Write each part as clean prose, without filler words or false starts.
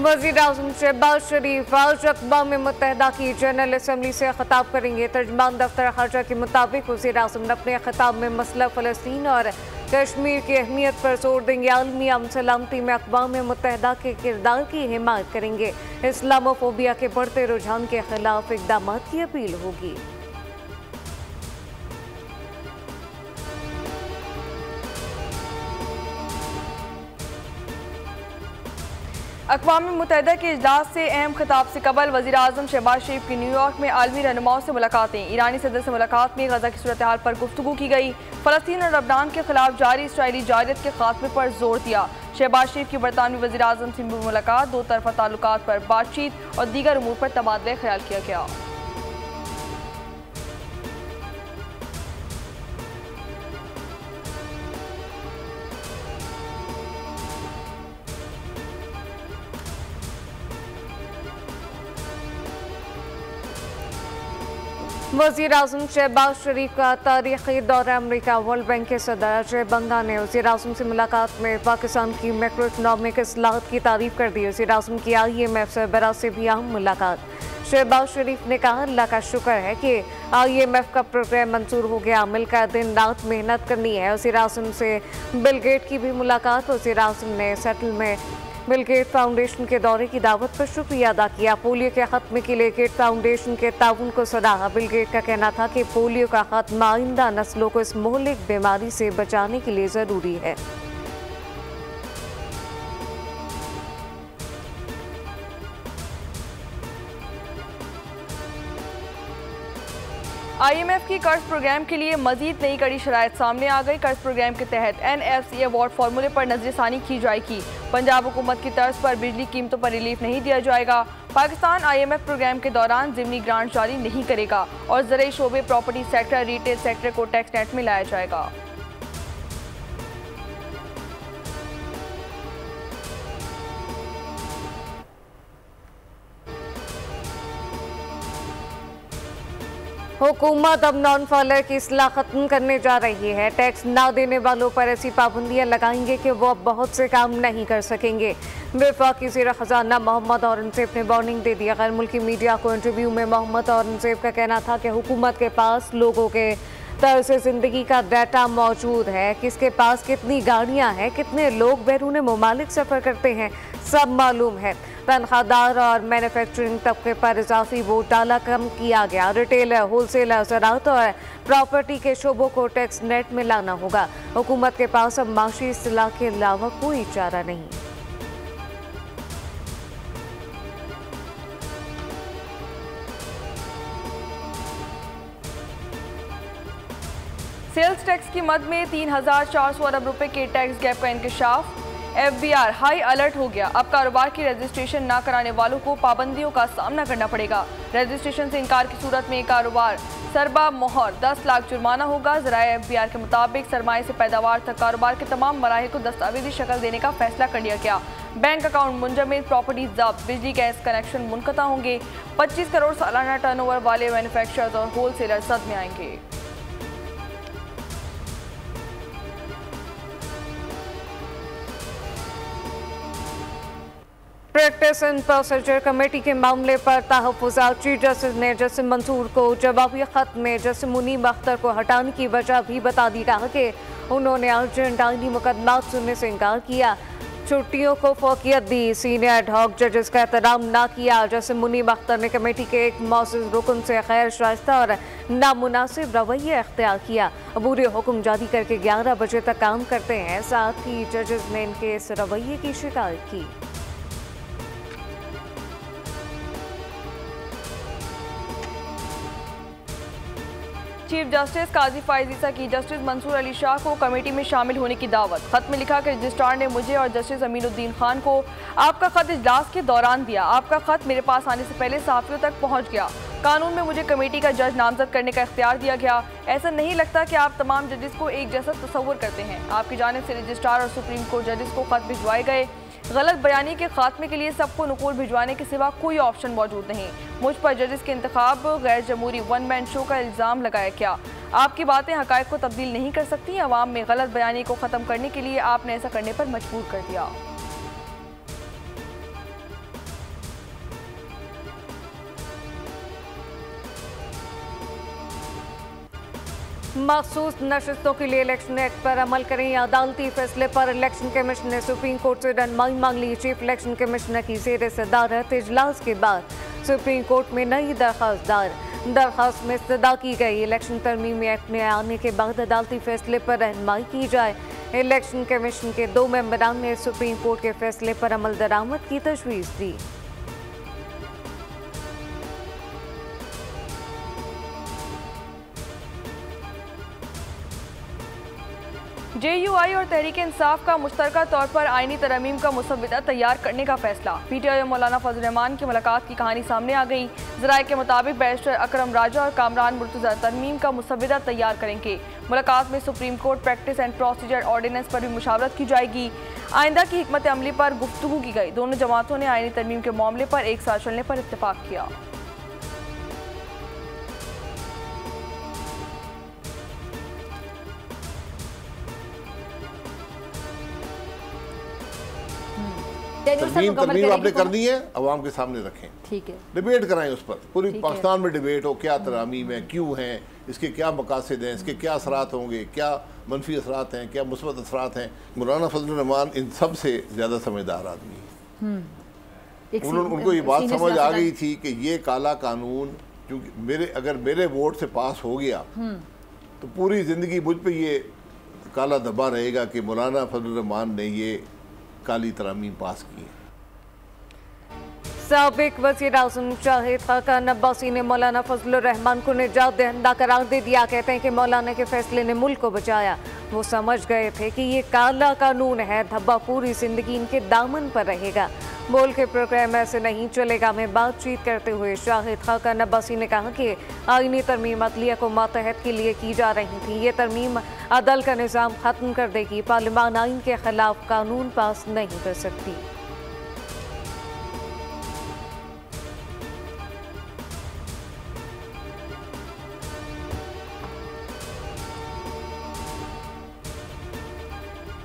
वज़ीर-ए-आज़म शहबाज शरीफ आज अक़वाम मुत्तहिदा की जनरल असम्बली से खिताब करेंगे। तर्जुमान दफ्तर ख़ारजा के मुताबिक वज़ीर-ए-आज़म ने अपने खिताब में मसला फ़लस्तीन और कश्मीर की अहमियत पर जोर देंगे। आलमी अमन सलामती में अक़वाम मुत्तहिदा के किरदार की हिमायत करेंगे। इस्लामोफोबिया के बढ़ते रुझान के खिलाफ इक़दाम की अपील होगी। अक़वाम मुत्तहिदा के इजलास से अहम खिताब से कबल वज़ीर-ए-आज़म शहबाज शरीफ की न्यूयॉर्क में आलमी रहनुमाओं से मुलाकातें। ईरानी सदर से मुलाकात में गजा की सूरत हाल पर गुफ्तगू की गई। फ़लस्तीन और लबनान के खिलाफ जारी इसराइली जारियत के खात्मे पर जोर दिया। शहबाज शरीफ की बरतानवी वज़ीर-ए-आज़म से मुलाकात, दो तरफ़ा ताल्लुकात पर बातचीत और दीगर उमूर पर तबादला ख्याल किया गया। वज़ीर-ए-आज़म शहबाज शरीफ का तारीख़ी दौरा अमरीका। वर्ल्ड बैंक के सदर अजय बंगा ने वज़ीर-ए-आज़म से मुलाकात में पाकिस्तान की मैक्रो इकनॉमिक इस्लाहत की तारीफ़ कर दी। वज़ीर-ए-आज़म की IMF सरबराह से भी अहम मुलाकात। शहबाज शरीफ ने कहा, अल्लाह का शुक्र है कि IMF का प्रोग्राम मंजूर हो गया। मिलकर दिन रात मेहनत करनी है। वज़ीर-ए-आज़म से बिल गेट की भी मुलाकात। वज़ीर-ए-आज़म ने सेटल में बिल गेट फाउंडेशन के दौरे की दावत पर शुक्रिया अदा किया। पोलियो के खत्मे के लिए गेट फाउंडेशन के ताउन को सराहा। बिल गेट का कहना था कि पोलियो का खात्मा आइंदा नस्लों को इस मोहलिक बीमारी से बचाने के लिए ज़रूरी है। IMF की कर्ज प्रोग्राम के लिए मजीद नई कड़ी शराइत सामने आ गई। कर्ज प्रोग्राम के तहत NFC अवार्ड फार्मूले पर नजरसानी की जाएगी। पंजाब हुकूमत की तर्ज पर बिजली कीमतों पर रिलीफ नहीं दिया जाएगा। पाकिस्तान IMF प्रोग्राम के दौरान ज़िमनी ग्रांट जारी नहीं करेगा और ज़राई शोबे, प्रॉपर्टी सेक्टर, रिटेल सेक्टर को टैक्स नेट में लाया जाएगा। हुकूमत अब नॉन फॉलोअर की इस्लाह खत्म करने जा रही है। टैक्स ना देने वालों पर ऐसी पाबंदियां लगाएंगे कि वो अब बहुत से काम नहीं कर सकेंगे। वफाकी वज़ीर ख़जाना मोहम्मद औरंगज़ेब ने वार्निंग दे दी। गैर मुल्की मीडिया को इंटरव्यू में मोहम्मद औरंगज़ेब का कहना था कि हुकूमत के पास लोगों के तर्ज़ ज़िंदगी का डाटा मौजूद है, किसके पास कितनी गाड़ियाँ हैं, कितने लोग बैरून मुमालिक सफ़र करते हैं, सब मालूम है। तनख्वाहदार और मैन्युफैक्चरिंग तबके पर इजाफी वोट डाला कम किया गया। रिटेलर, होलसेलर, ज़राअत और प्रॉपर्टी के शोबों को टैक्स नेट में लाना होगा। हुकूमत के पास अब माशी इस्लाह के अलावा कोई चारा नहीं। सेल्स टैक्स की मद में 3,400 अरब रुपए के टैक्स गैप का इंकशाफ। FBR हाई अलर्ट हो गया। अब कारोबार की रजिस्ट्रेशन ना कराने वालों को पाबंदियों का सामना करना पड़ेगा। रजिस्ट्रेशन से इनकार की सूरत में कारोबार सरबा मोहर 10 लाख जुर्माना होगा। ज़राए FBR के मुताबिक सरमाए से पैदावार तक कारोबार के तमाम मराहिल को दस्तावेजी शक्ल देने का फैसला कर लिया गया। बैंक अकाउंट मुंजमद, प्रॉपर्टी जब्त, बिजली गैस कनेक्शन मुनक़ता होंगे। 25 करोड़ सालाना टर्नओवर वाले मैन्युफैक्चरर्स और होलसेलर सद में आएंगे। प्रैक्टिस एंड प्रोसीजर कमेटी के मामले पर तहफ़्फ़ुज़ात। चीफ जस्टिस ने जस्टिस मंसूर को जवाबी ख़त में जस्टिस मुनीब अख्तर को हटाने की वजह भी बता दी। कहा कि उन्होंने अर्जेंट आइनी मुकदमात सुनने से इनकार किया, छुट्टियों को फोकियत दी, सीनियर एडहॉक जजेस का एहतराम ना किया। जस्टिस मुनीब अख्तर ने कमेटी के एक मौजूद रुकन से गैर शाइस्ता और नामुनासिब रवैया अख्तियार किया। अबूरी हुक्म जारी करके 11 बजे तक काम करते हैं। साथ ही जजेस ने इनके इस रवैये की शिकायत की। चीफ जस्टिस काजी फायजीसा की जस्टिस मंसूर अली शाह को कमेटी में शामिल होने की दावत। खत में लिखा कि रजिस्ट्रार ने मुझे और जस्टिस अमीनुद्दीन खान को आपका खत इजलास के दौरान दिया। आपका खत मेरे पास आने से पहले सहाफ़ियों तक पहुंच गया। कानून में मुझे कमेटी का जज नामजद करने का इख्तियार दिया गया। ऐसा नहीं लगता कि आप तमाम जजेस को एक जैसा तस्वुर करते हैं। आपकी जानिब से रजिस्ट्रार और सुप्रीम कोर्ट जजेस को खत भिजवाए गए। गलत बयानी के खात्मे के लिए सबको नुकूल भिजवाने के सिवा कोई ऑप्शन मौजूद नहीं। मुझ पर जजेस के इंतखाब गैर जमहूरी वन मैन शो का इल्ज़ाम लगाया गया। आपकी बातें हक़ाइक़ को तब्दील नहीं कर सकती। अवाम में गलत बयानी को ख़त्म करने के लिए आपने ऐसा करने पर मजबूर कर दिया। मखसूस नशस्तों के लिए इलेक्शन एक्ट पर अमल करें। अदालती फैसले पर इलेक्शन कमीशन ने सुप्रीम कोर्ट से रहनुमाई मांग ली। चीफ इलेक्शन कमिश्नर की ज़ेर सदारत इजलास के बाद सुप्रीम कोर्ट में नई दरखास्त में इस्तदा की गई। इलेक्शन तरमीमी एक्ट में आने के बाद अदालती फैसले पर रहनुमाई की जाए। इलेक्शन कमीशन के 2 मेंबरान ने सुप्रीम कोर्ट के फैसले पर अमल दरामद की तजवीज़ दी। JUI और तहरीक-ए-इंसाफ का मुश्तरका तौर पर आईनी तरमीम का मुसव्वदा तैयार करने का फैसला। PTI और मौलाना फजल रहमान की मुलाकात की कहानी सामने आ गई। ज़राए के मुताबिक बैरिस्टर अकरम राजा और कामरान मुर्तज़ा तरमीम का मुसव्वदा तैयार करेंगे। मुलाकात में Supreme Court practice and procedure ordinance पर भी मुशावरत की जाएगी। आइंदा की हिकमत अमली पर गुफ्तगू की गई। दोनों जमातों ने आईनी तरमीम के मामले पर एक साथ चलने पर इत्तेफाक किया। तरमीम आपने करनी है, अवाम के सामने रखें, ठीक है, डिबेट कराएं उस पर। पूरी पाकिस्तान में डिबेट हो, क्या तरमीम है, क्यों है, इसके क्या मकासद हैं, इसके क्या असरात होंगे, क्या मनफी असरात हैं, क्या मुस्बत असरात हैं। मौलाना फजल रहमान इन सब से ज़्यादा समझदार आदमी है। उनको ये बात समझ आ गई थी कि ये काला कानून क्योंकि अगर मेरे वोट से पास हो गया तो पूरी ज़िंदगी मुझ पर ये काला धब्बा रहेगा कि मौलाना फजल रहमान ने ये काली तरमीम पास की है। साबिक वज़ीर आज़म शाहिद खाकान अब्बासी ने मौलाना फजल रहमान को निजात दहिंदा करार दे दिया। कहते हैं कि मौलाना के फैसले ने मुल्क को बचाया। वो समझ गए थे कि ये काला कानून है, धब्बा पूरी जिंदगी इनके दामन पर रहेगा। बोल के प्रोग्राम ऐसे नहीं चलेगा में बातचीत करते हुए शाहिद खाकान अब्बासी ने कहा कि आईनी तरमीम अदलिया को मातहत के लिए की जा रही थी। ये तरमीम अदल का निज़ाम ख़त्म कर देगी। पार्लियामान आइन के खिलाफ कानून पास नहीं कर सकती।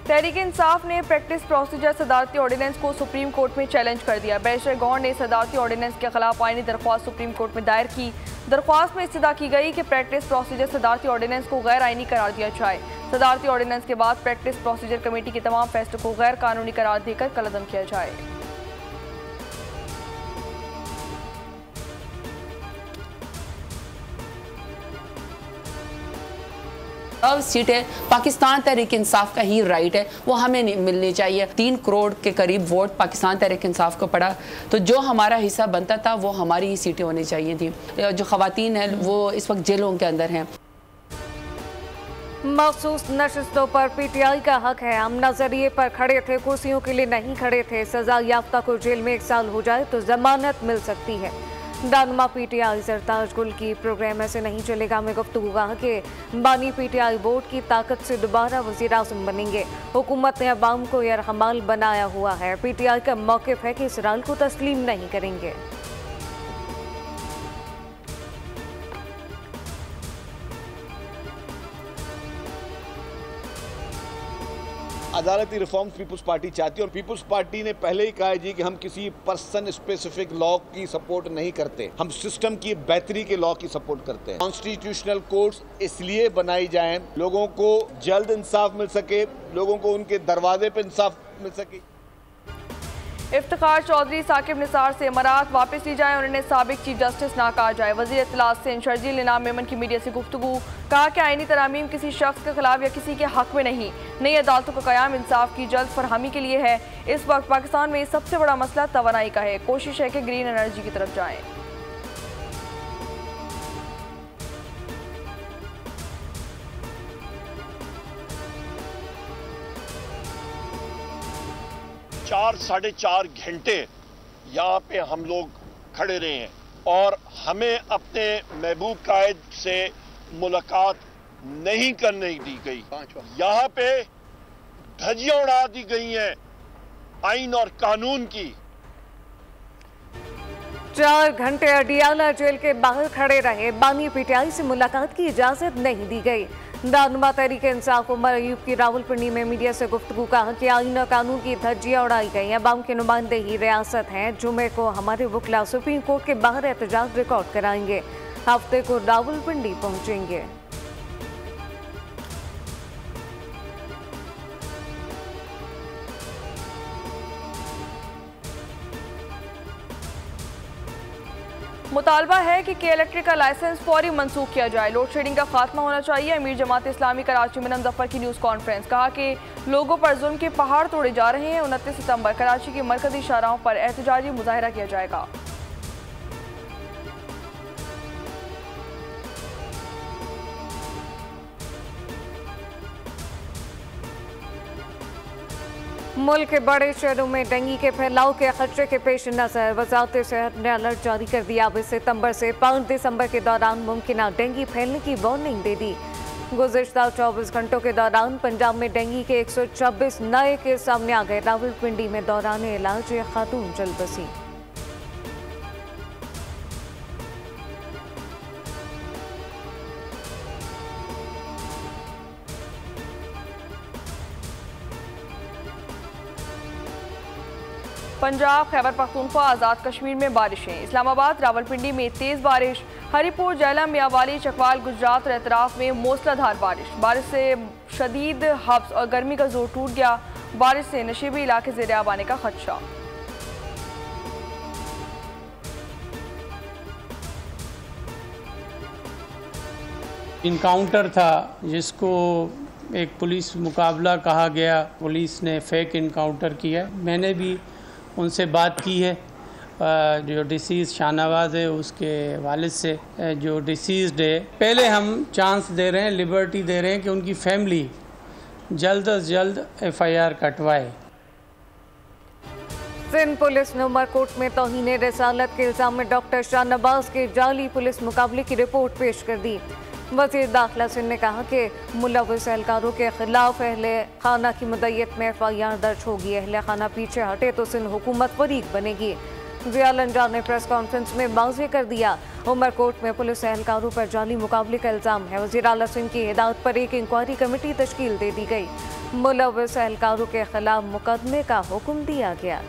तहरीक-ए-इंसाफ ने प्रैक्टिस प्रोसीजर सदारती ऑर्डिनेंस को सुप्रीम कोर्ट में चैलेंज कर दिया। बैरिस्टर गौर ने सदारती ऑर्डिनेंस के खिलाफ आईनी दरख्वास्त सुप्रीम कोर्ट में दायर की। दरख्वास्त में इस्तदा की गई कि प्रैक्टिस प्रोसीजर सदारती ऑर्डिनेंस को गैर आईनी करार दिया जाए। सदारती ऑर्डिनेंस के बाद प्रैक्टिस प्रोसीजर कमेटी के तमाम फैसलों को गैर कानूनी करार देकर कलअदम किया जाए। अब सीटें पाकिस्तान तहरीक इंसाफ का ही राइट है, वो हमें नहीं मिलनी चाहिए। 3 करोड़ के करीब वोट पाकिस्तान तहरीक इंसाफ को पड़ा, तो जो हमारा हिस्सा बनता था वो हमारी ही सीटें होनी चाहिए थी। जो खवातीन हैं वो इस वक्त जेलों के अंदर हैं। मखसूस नशस्तों पर PTI का हक है। हम नजरिए पर खड़े थे, कुर्सियों के लिए नहीं खड़े थे। सजा याफ्ता को जेल में 1 साल हो जाए तो जमानत मिल सकती है। रहनुमा PTI सरताज गुल की प्रोग्राम ऐसे नहीं चलेगा में गुफ्तगू कहा कि बानी PTI वोट की ताकत से दोबारा वज़ीर आज़म बनेंगे। हुकूमत ने अवाम को यरहमाल बनाया हुआ है। PTI का मौक़िफ़ है कि इसराइल को तस्लीम नहीं करेंगे। अदालती रिफॉर्म्स पीपल्स पार्टी चाहती है और पीपल्स पार्टी ने पहले ही कहा है जी कि हम किसी पर्सन स्पेसिफिक लॉ की सपोर्ट नहीं करते, हम सिस्टम की बेहतरी के लॉ की सपोर्ट करते हैं। कॉन्स्टिट्यूशनल कोर्ट्स इसलिए बनाई जाएं लोगों को जल्द इंसाफ मिल सके, लोगों को उनके दरवाजे पर इंसाफ मिल सके। इफ्तिखार चौधरी साकिब निसार से इमारात वापस ली जाए और इन्हें साबिक चीफ जस्टिस ना कहा जाए। वज़ीर इत्तलात से शर्जील इनाम मेमन की मीडिया से गुफ्तगू, कहा कि आईनी तरामीम किसी शख्स के खिलाफ या किसी के हक में नहीं, नई अदालतों का क़याम इंसाफ की जल्द फरहमी के लिए है। इस वक्त पाकिस्तान में सबसे बड़ा मसला तवानाई का है। कोशिश है कि ग्रीन एनर्जी की तरफ जाएँ। साढ़े चार घंटे यहाँ पे हम लोग खड़े रहे हैं और हमें अपने महबूब कायद से मुलाकात नहीं करने दी गई। यहाँ पे धज्जियां उड़ा दी गई हैं आइन और कानून की। 4 घंटे अडियाला जेल के बाहर खड़े रहे। बानी PTI से मुलाकात की इजाजत नहीं दी गई। रहनुमा तहरीक-ए-इंसाफ उमर अयूब की रावलपिंडी में मीडिया से गुफ्तगू कहा कि आईन और कानून की धज्जियां उड़ाई गई। अवाम के नुमाइंदे ही रियासत हैं। जुमे को हमारे वकील सुप्रीम कोर्ट के बाहर एहतजाज रिकॉर्ड कराएंगे। हफ्ते को रावलपिंडी पहुंचेंगे। मुतालबा है कि इलेक्ट्रिक का लाइसेंस फौरी मनसूख किया जाए। लोड शेडिंग का खात्मा होना चाहिए। अमीर जमात इस्लामी कराची में मुजफ्फर की न्यूज़ कॉन्फ्रेंस, कहा कि लोगों पर जुल्म के पहाड़ तोड़े जा रहे हैं। 29 सितंबर कराची की मरकजी शाहराहों पर एहतजाजी मुजाहिरा किया जाएगा। मुल्क के बड़े शहरों में डेंगू के फैलाव के खतरे के पेश नज़र वज़ारत सेहत ने अलर्ट जारी कर दिया। 20 सितंबर से 5 दिसंबर के दौरान मुमकिन डेंगू फैलने की वार्निंग दे दी। गुज़िश्ता 24 घंटों के दौरान पंजाब में डेंगू के 126 नए केस सामने आ गए। रावलपिंडी में दौरान इलाज एक खातून जल बसी। पंजाब, खैबर पख्तूनख्वा, आज़ाद कश्मीर में बारिशें। इस्लामाबाद, रावलपिंडी में तेज़ बारिश। हरीपुर, जैलम, मियावाली, चकवाल, गुजरात और एतराफ़ में मूसलाधार बारिश। बारिश से शदीद हब्स और गर्मी का जोर टूट गया। बारिश से नशीबी इलाके ज़ेर-ए-आब आने का खदशा। इनकाउंटर था जिसको एक पुलिस मुकाबला कहा गया। पुलिस ने फेक इनकाउंटर किया। मैंने भी उनसे बात की है। जो डिसीज़ शाहनवाज़ है उसके वालिद से, जो डिसीज़्ड है, पहले हम चांस दे रहे हैं, लिबर्टी दे रहे हैं कि उनकी फैमिली जल्द अज जल्द FIR कटवाए। सिंध पुलिस ने उमरकोट में तौहीन रिसालत के इल्जाम में डॉक्टर शाहनवाज के जाली पुलिस मुकाबले की रिपोर्ट पेश कर दी। वज़ीर दाखिला सिंध ने कहा कि मुलव्वस एहलकारों के खिलाफ अहले खाना की मुद्दत में FIR दर्ज होगी। अहले खाना पीछे हटे तो सिंध हुकूमत फरीक बनेगी। ज़िया लंजा ने प्रेस कॉन्फ्रेंस में वाज़ेह कर दिया, उमरकोट में पुलिस एहलकारों पर जाली मुकाबले का इल्ज़ाम है। वज़ीर आला सिंध की हिदायत पर एक इंक्वायरी कमेटी तश्कील दे दी गई। मुलव्वस एहलकारों के खिलाफ मुकदमे का हुक्म दिया गया।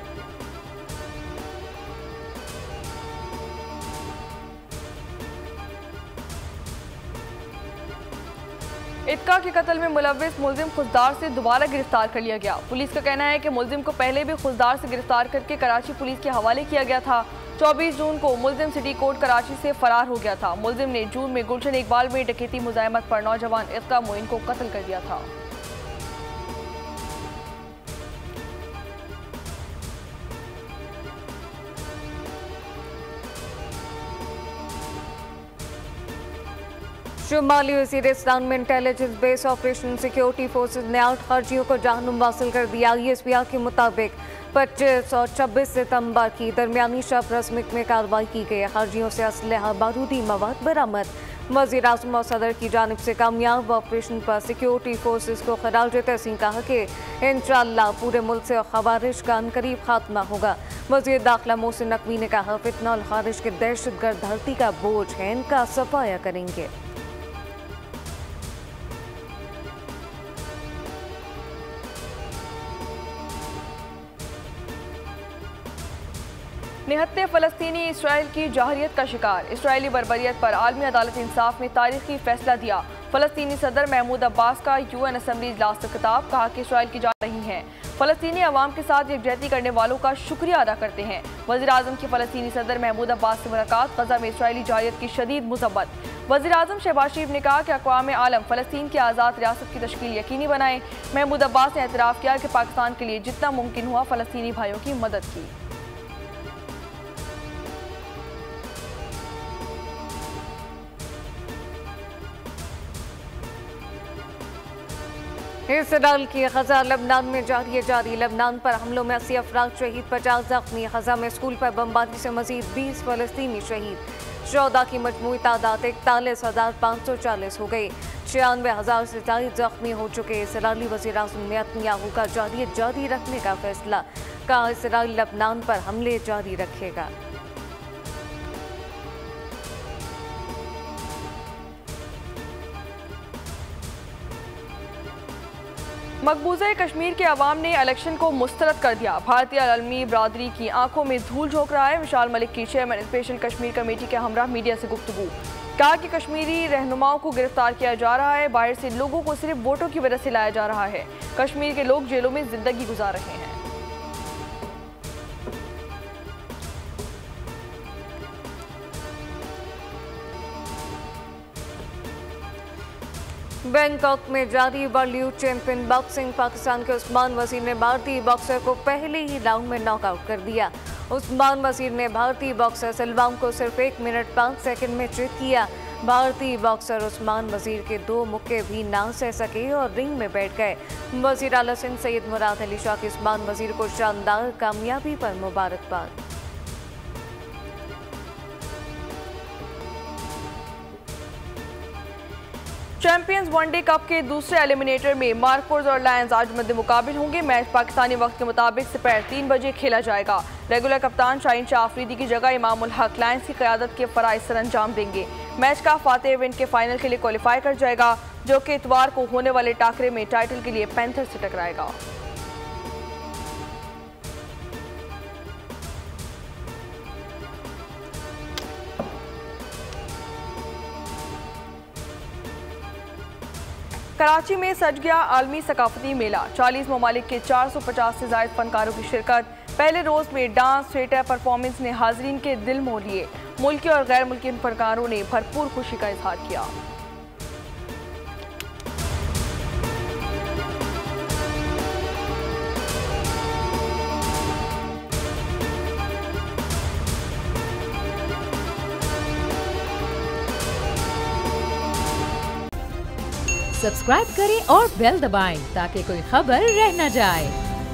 इत्का के कत्ल में मुलव्विस मुल्जिम खुजदार से दोबारा गिरफ्तार कर लिया गया। पुलिस का कहना है कि मुल्जिम को पहले भी खुजदार से गिरफ्तार करके कराची पुलिस के हवाले किया गया था। 24 जून को मुल्जिम सिटी कोर्ट कराची से फरार हो गया था। मुल्जिम ने जून में गुलशन इकबाल में डकैती मुज़ाहमत पर नौजवान इत्का मोइन को कत्ल कर दिया था। शुमाली वज़ीरिस्तान में intelligence base operation security forces ने 8 खर्जियों को जहन्नुम वासिल कर दिया। ISPR के मुताबिक 25 और 26 सितंबर की दरमियानी शब रस्मिक में कार्रवाई की गई। खर्जियों से असलहा, बारूदी मवाद बरामद। वज़ीर आज़म और सदर की जानिब से कामयाब ऑपरेशन पर सिक्योरिटी फोर्सेज को खराज तहसीन कहा कि इंशाअल्लाह पूरे मुल्क से खवारिश का अनकरीब खात्मा होगा। वज़ीर दाखिला मोहसिन नकवी ने कहा, फितना और खारिज के दहशतगर्द धरती का बोझ है, इनका सफाया करेंगे। निहत्ते फ़लस्तीनी इसराइल की जाहरियत का शिकार। इसराइली बर्बरियत पर आलमी अदालत इंसाफ में तारीखी फैसला दिया। फ़लस्तीनी सदर महमूद अब्बास का UN असम्बली इजलास से खिताब, कहा कि इसराइल की जान नहीं है। फ़लस्तीनी अवाम के साथ यकजहती करने वालों का शुक्रिया अदा करते हैं। वज़ीर आज़म की फ़लस्तीनी सदर महमूद अब्बास से मुलाकात, गज़ा में इसराइली जाहरियत की शदीद मुज़म्मत। वज़ीर आज़म शहबाज शरीफ ने कहा कि अक़वाम आलम फ़लस्तीन की आज़ाद रियासत की तश्कील यकीनी बनाए। महमूद अब्बास ने एतराफ़ किया कि पाकिस्तान के लिए जितना मुमकिन हुआ फ़लस्तीनी भाइयों की मदद की। इसराइल की गजा लबनान में जारी लबनान पर हमलों में 80 अफराद शहीद, 50 जख्मी। गजा में स्कूल पर बमबारी से मजीद 20 फ़लस्तीनी शहीद। 14 की मजमूई तादाद 41,540 हो गई। 96,000 से ज़ायद जख्मी हो चुके। इसराइली वज़ीर आज़म नेतन्याहू का जारी रखने का फैसला, कहा इसराइल लबनान पर हमले जारी रखेगा। मकबूजा कश्मीर के अवाम ने इलेक्शन को मुस्तरद कर दिया। भारतीय आलमी बरादरी की आंखों में धूल झोंक रहा है। विशाल मलिक की चेयरमैन स्पेशल कश्मीर कमेटी के हमरा मीडिया से गुफ्तगू, कहा कि कश्मीरी रहनुमाओं को गिरफ्तार किया जा रहा है। बाहर से लोगों को सिर्फ वोटों की वजह से लाया जा रहा है। कश्मीर के लोग जेलों में जिंदगी गुजार रहे हैं। बैंकॉक में जारी वर्ल्ड चैंपियन बॉक्सिंग पाकिस्तान के उस्मान वजीर ने भारतीय बॉक्सर को पहले ही राउंड में नॉकआउट कर दिया। उस्मान वजीर ने भारतीय बॉक्सर सलवाम को सिर्फ 1 मिनट 5 सेकंड में चित किया। भारतीय बॉक्सर उस्मान वजीर के 2 मुक्के भी ना सह सके और रिंग में बैठ गए। वजीर आला सिंध सैयद मुराद अली शाह के उस्मान वजीर को शानदार कामयाबी पर मुबारकबाद। चैंपियंस वनडे कप के दूसरे एलिमिनेटर में मार्कोज और लायंस आज मध्य मुकाबिल होंगे। मैच पाकिस्तानी वक्त के मुताबिक दोपहर 3 बजे खेला जाएगा। रेगुलर कप्तान शाहीन शाह अफरीदी की जगह इमाम उल हक लायंस की क़यादत के फ़राइज़ सर अंजाम देंगे। मैच का फातेह इवेंट के फाइनल के लिए क्वालिफाई कर जाएगा, जो कि इतवार को होने वाले टाकरे में टाइटल के लिए पैंथर से टकराएगा। कराची में सज गया आलमी सकाफती मेला। 40 ममालिक के 450 से ज़ायद फनकारों की शिरकत। पहले रोज में डांस, थिएटर, परफॉर्मेंस ने हाजरीन के दिल मोह लिए। मुल्की और गैर मुल्की फनकारों ने भरपूर खुशी का इजहार किया। सब्सक्राइब करें और बेल दबाएं ताकि कोई खबर रह न जाए।